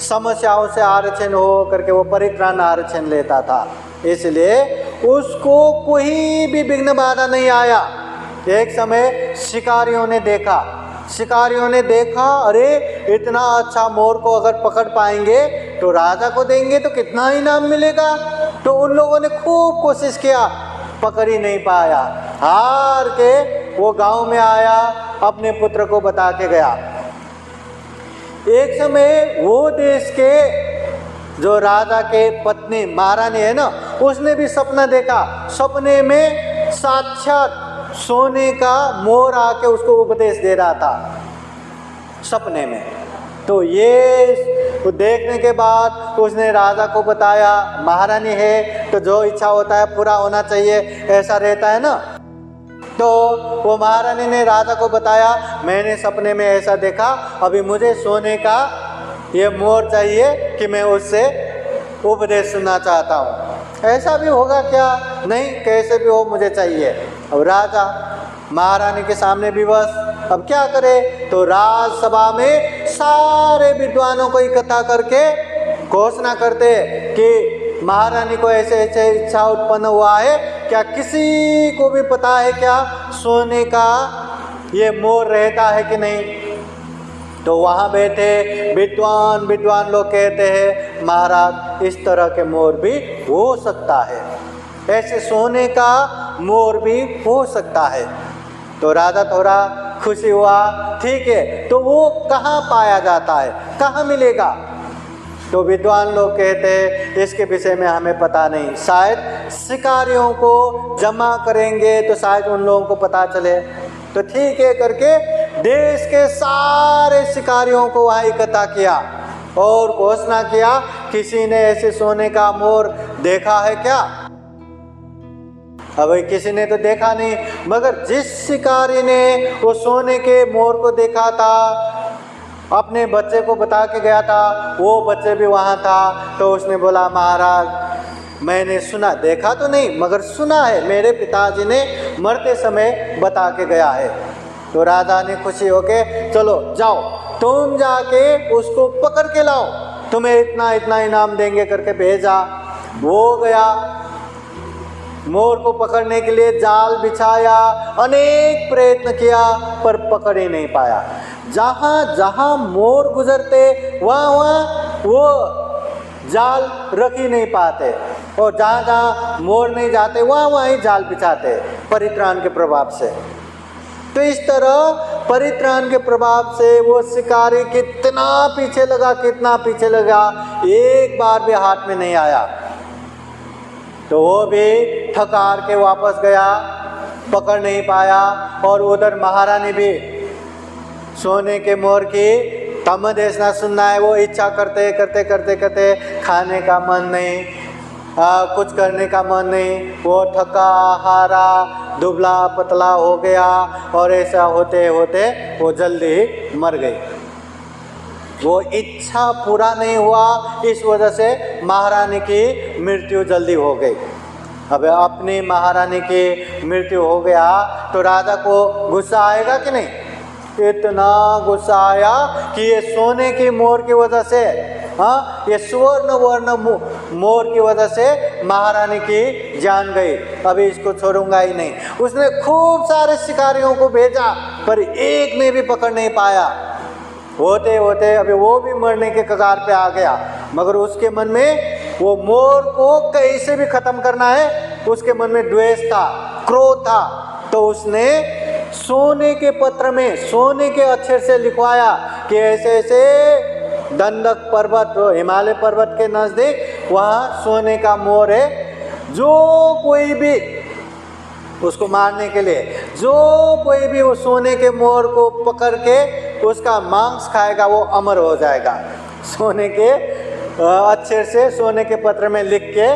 समस्याओं से आरक्षण हो करके वो परित्राण आरक्षण लेता था। इसलिए उसको कोई भी विघ्न बाधा नहीं आया। एक समय शिकारियों ने देखा, अरे इतना अच्छा मोर को अगर पकड़ पाएंगे तो राजा को देंगे तो कितना इनाम मिलेगा। तो उन लोगों ने खूब कोशिश किया, पकड़ ही नहीं पाया। हार के वो गांव में आया, अपने पुत्र को बता के गया। एक समय वो देश के जो राजा के पत्नी महारानी है ना, उसने भी सपना देखा। सपने में साक्षात सोने का मोर आके उसको उपदेश दे रहा था सपने में। तो ये देखने के बाद उसने राजा को बताया, महारानी है तो जो इच्छा होता है पूरा होना चाहिए, ऐसा रहता है ना। तो वो महारानी ने राजा को बताया, मैंने सपने में ऐसा देखा, अभी मुझे सोने का ये मोर चाहिए कि मैं उससे उपदेश सुनना चाहता हूँ। ऐसा भी होगा क्या? नहीं, कैसे भी हो मुझे चाहिए। अब राजा महारानी के सामने विवश, अब क्या करे? तो राजसभा में सारे विद्वानों को इकट्ठा करके घोषणा करते कि महारानी को ऐसे ऐसे इच्छा उत्पन्न हुआ है, क्या किसी को भी पता है क्या सोने का ये मोर रहता है कि नहीं? तो वहाँ बैठे विद्वान लोग कहते हैं, महाराज इस तरह के मोर भी हो सकता है, ऐसे सोने का मोर भी हो सकता है। तो राजा थोड़ा खुशी हुआ, ठीक है, तो वो कहाँ पाया जाता है, कहाँ मिलेगा? तो विद्वान लोग कहते हैं इसके विषय में हमें पता नहीं, शायद शिकारियों को जमा करेंगे तो शायद उन लोगों को पता चले। तो ठीक है करके देश के सारे शिकारियों को वहाँ इकट्ठा किया और घोषणा किया, किसी ने ऐसे सोने का मोर देखा है क्या? अब किसी ने तो देखा नहीं, मगर जिस शिकारी ने वो सोने के मोर को देखा था, अपने बच्चे को बता के गया था, वो बच्चे भी वहाँ था। तो उसने बोला, महाराज मैंने सुना, देखा तो नहीं मगर सुना है, मेरे पिताजी ने मरते समय बता के गया है। तो राजा ने खुशी होके, चलो जाओ तुम जाके उसको पकड़ के लाओ, तुम्हें इतना इतना इनाम देंगे करके भेजा। वो गया मोर को पकड़ने के लिए, जाल बिछाया, अनेक प्रयत्न किया पर पकड़ ही नहीं पाया। जहाँ जहाँ मोर गुजरते वहाँ वहाँ वो जाल रख ही नहीं पाते, और जहाँ जहाँ मोर नहीं जाते वहाँ वहाँ ही जाल बिछाते परित्राण के प्रभाव से। तो इस तरह परित्राण के प्रभाव से वो शिकारी कितना पीछे लगा, कितना पीछे लगा, एक बार भी हाथ में नहीं आया। तो वो भी थकार के वापस गया, पकड़ नहीं पाया। और उधर महारानी भी सोने के मोर की तमदेशना सुनना है, वो इच्छा करते करते करते करते खाने का मन नहीं, कुछ करने का मन नहीं, वो थका हारा दुबला पतला हो गया, और ऐसा होते होते वो जल्दी मर गई। वो इच्छा पूरा नहीं हुआ, इस वजह से महारानी की मृत्यु जल्दी हो गई। अब अपनी महारानी की मृत्यु हो गया तो राजा को गुस्सा आएगा कि नहीं? इतना गुस्सा आया कि ये सोने की मोर की वजह से, हाँ, ये सुवर्ण वर्ण मोर की वजह से महारानी की जान गई, अभी इसको छोड़ूंगा ही नहीं। उसने खूब सारे शिकारियों को भेजा पर एक ने भी पकड़ नहीं पाया। होते होते अभी वो भी मरने के कगार पे आ गया, मगर उसके मन में वो मोर को कैसे भी खत्म करना है, उसके मन में द्वेष था, क्रोध था। तो उसने सोने के पत्र में सोने के अक्षर से लिखवाया कि ऐसे ऐसे दंडक पर्वत, हिमालय पर्वत के नज़दीक वहाँ सोने का मोर है, जो कोई भी उसको मारने के लिए, जो कोई भी वो सोने के मोर को पकड़ के उसका मांस खाएगा वो अमर हो जाएगा। सोने के अक्षर से सोने के पत्र में लिख के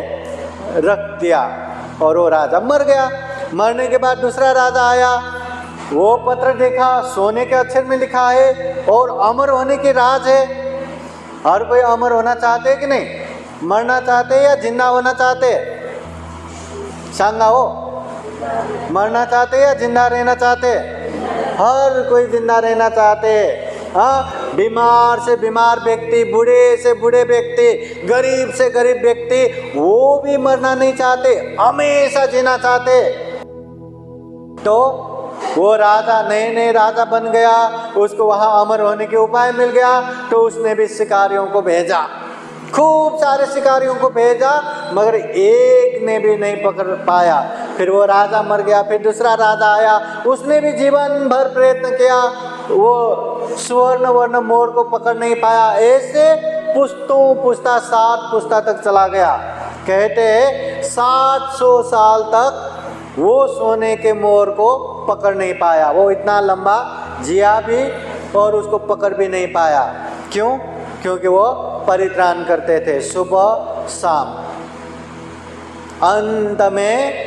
रख दिया, और वो राजा मर गया। मरने के बाद दूसरा राजा आया, वो पत्र देखा, सोने के अक्षर में लिखा है और अमर होने की राज है। हर कोई अमर होना चाहते है कि नहीं? मरना चाहते हैं या जिंदा होना चाहते हैं? सांगा हो, मरना चाहते या जिंदा रहना चाहते? हर कोई जिंदा रहना चाहते हैं। हाँ, बीमार से बीमार व्यक्ति, बूढ़े से बूढ़े व्यक्ति, गरीब से गरीब व्यक्ति, वो भी मरना नहीं चाहते, हमेशा जीना चाहते। तो वो राजा नए नए राजा बन गया, उसको वहाँ अमर होने के उपाय मिल गया। तो उसने भी शिकारियों को भेजा, खूब सारे शिकारियों को भेजा, मगर एक ने भी नहीं पकड़ पाया। फिर वो राजा मर गया, फिर दूसरा राजा आया, उसने भी जीवन भर प्रयत्न किया, वो सुवर्ण वर्ण मोर को पकड़ नहीं पाया। ऐसे पुश्तों पुश्ता 7 पुश्ता तक चला गया। कहते हैं 700 साल तक वो सोने के मोर को पकड़ नहीं पाया। वो इतना लंबा जिया भी और उसको पकड़ भी नहीं पाया। क्यों? क्योंकि वो परित्राण करते थे सुबह शाम। अंत में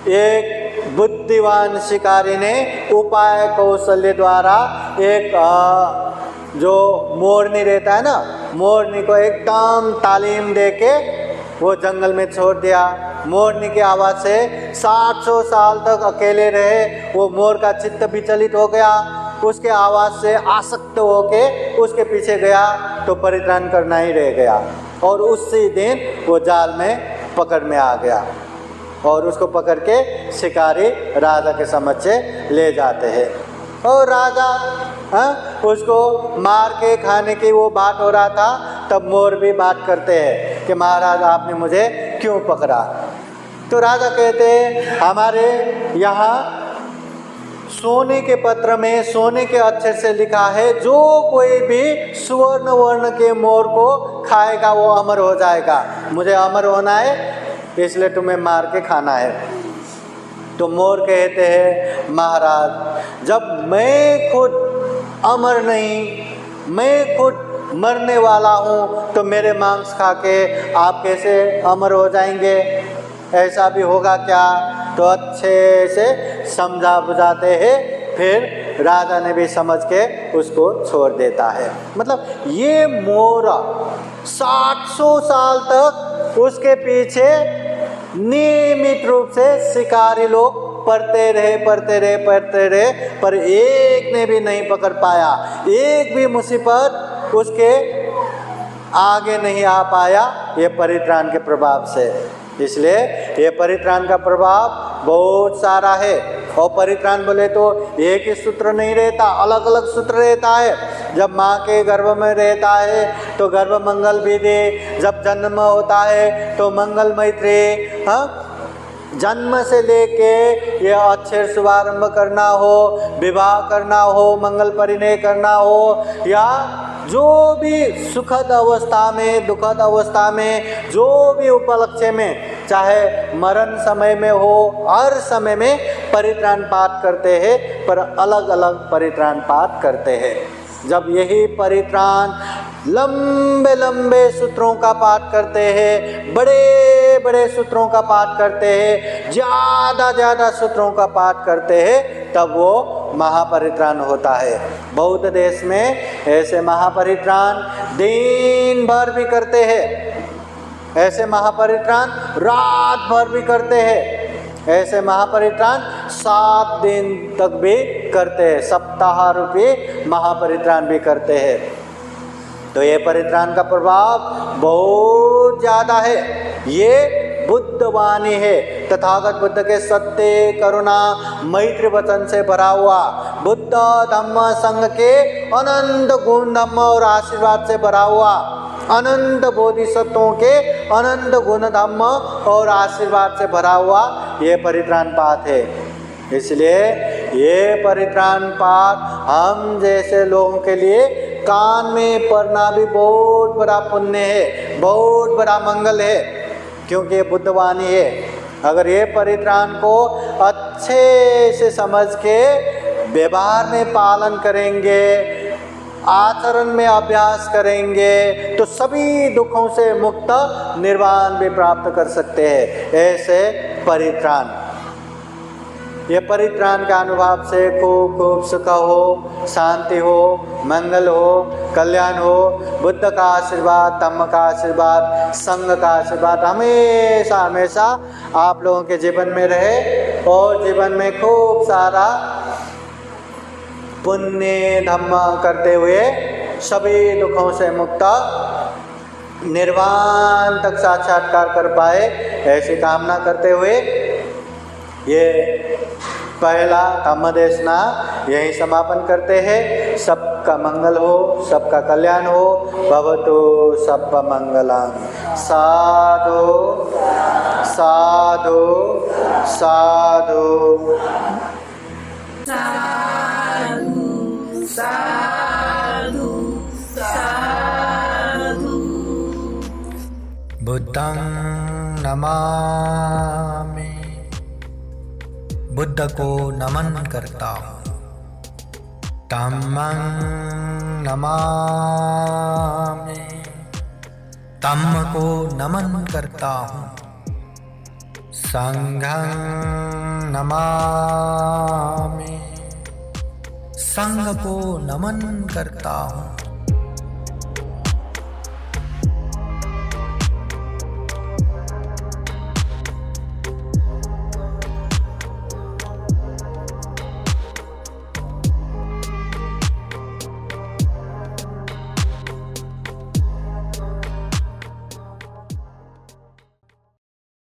एक बुद्धिमान शिकारी ने उपाय कौशल्य द्वारा एक जो मोरनी रहता है ना, मोरनी को एकदम तालीम देके वो जंगल में छोड़ दिया। मोरनी की आवाज़ से 700 साल तक अकेले रहे। वो मोर का चित्त विचलित हो गया, उसके आवाज़ से आसक्त होके उसके पीछे गया तो परित्राण करना ही रह गया। और उसी दिन वो जाल में पकड़ में आ गया, और उसको पकड़ के शिकारी राजा के समक्ष ले जाते हैं। और राजा उसको मार के खाने की वो बात हो रहा था, तब मोर भी बात करते हैं कि महाराज आपने मुझे क्यों पकड़ा? तो राजा कहते हैं हमारे यहाँ सोने के पत्र में सोने के अक्षर से लिखा है, जो कोई भी सुवर्ण वर्ण के मोर को खाएगा वो अमर हो जाएगा। मुझे अमर होना है, इसलिए तुम्हें मार के खाना है। तो मोर कहते हैं महाराज, जब मैं खुद अमर नहीं, मैं खुद मरने वाला हूँ, तो मेरे मांस खा के आप कैसे अमर हो जाएंगे? ऐसा भी होगा क्या? तो अच्छे से समझा बुझाते हैं, फिर राजा ने भी समझ के उसको छोड़ देता है। मतलब ये मोरा 700 साल तक उसके पीछे नियमित रूप से शिकारी लोग पढ़ते रहे, पर एक ने भी नहीं पकड़ पाया, एक भी मुसीबत उसके आगे नहीं आ पाया, ये परित्राण के प्रभाव से। इसलिए ये परित्राण का प्रभाव बहुत सारा है। और परित्राण बोले तो एक ही सूत्र नहीं रहता, अलग अलग सूत्र रहता है। जब माँ के गर्भ में रहता है तो गर्भ मंगल विधि, जब जन्म होता है तो मंगल मैत्री, हाँ, जन्म से लेके ये अक्षर शुभारंभ करना हो, विवाह करना हो, मंगल परिणय करना हो, या जो भी सुखद अवस्था में, दुखद अवस्था में, जो भी उपलक्ष्य में, चाहे मरण समय में हो, हर समय में परित्राण पाठ करते हैं, पर अलग अलग परित्राण पाठ करते हैं। जब यही परित्राण लंबे लंबे सूत्रों का पाठ करते हैं, बड़े बड़े सूत्रों का पाठ करते हैं, ज़्यादा सूत्रों का पाठ करते हैं, तब वो महापरित्राण होता है। बौद्ध देश में ऐसे महापरित्राण दिन भर भी करते हैं, ऐसे महापरित्राण रात भर भी करते हैं, ऐसे महापरित्राण 7 दिन तक भी करते हैं, सप्ताह रूपी महापरित्राण भी करते हैं। तो ये परित्राण का प्रभाव बहुत ज़्यादा है। ये बुद्ध वाणी है, तथागत बुद्ध के सत्य, करुणा, मैत्री वचन से भरा हुआ, बुद्ध धम्म संघ के अनंत गुण धम्म और आशीर्वाद से भरा हुआ, अनंत बोधिसत्वों के अनंत गुण धम्म और आशीर्वाद से भरा हुआ ये परित्राण पाठ है। इसलिए ये परित्राण पाठ हम जैसे लोगों के लिए कान में पढ़ना भी बहुत बड़ा पुण्य है, बहुत बड़ा मंगल है, क्योंकि ये बुद्धवाणी है। अगर ये परित्राण को अच्छे से समझ के व्यवहार में पालन करेंगे, आचरण में अभ्यास करेंगे, तो सभी दुखों से मुक्त निर्वाण भी प्राप्त कर सकते हैं। ऐसे परित्राण, ये परित्राण का अनुभव से खूब सुख हो, शांति हो, मंगल हो, कल्याण हो, बुद्ध का आशीर्वाद, धम्म का आशीर्वाद, संघ का आशीर्वाद हमेशा हमेशा आप लोगों के जीवन में रहे, और जीवन में खूब सारा पुण्य धम्म करते हुए सभी दुखों से मुक्त निर्वाण तक साक्षात्कार कर पाए, ऐसी कामना करते हुए ये पहला धम्म देशना यही समापन करते हैं। सबका मंगल हो, सबका कल्याण हो, भवतु सब मंगलम। साधु साधु साधु साधु साधु। बुद्धं नमामि, बुद्ध को नमन करता हूँ। धम्मं नमामि, धम्म को नमन करता हूँ। संघं नमामि, संघ को नमन करता हूँ।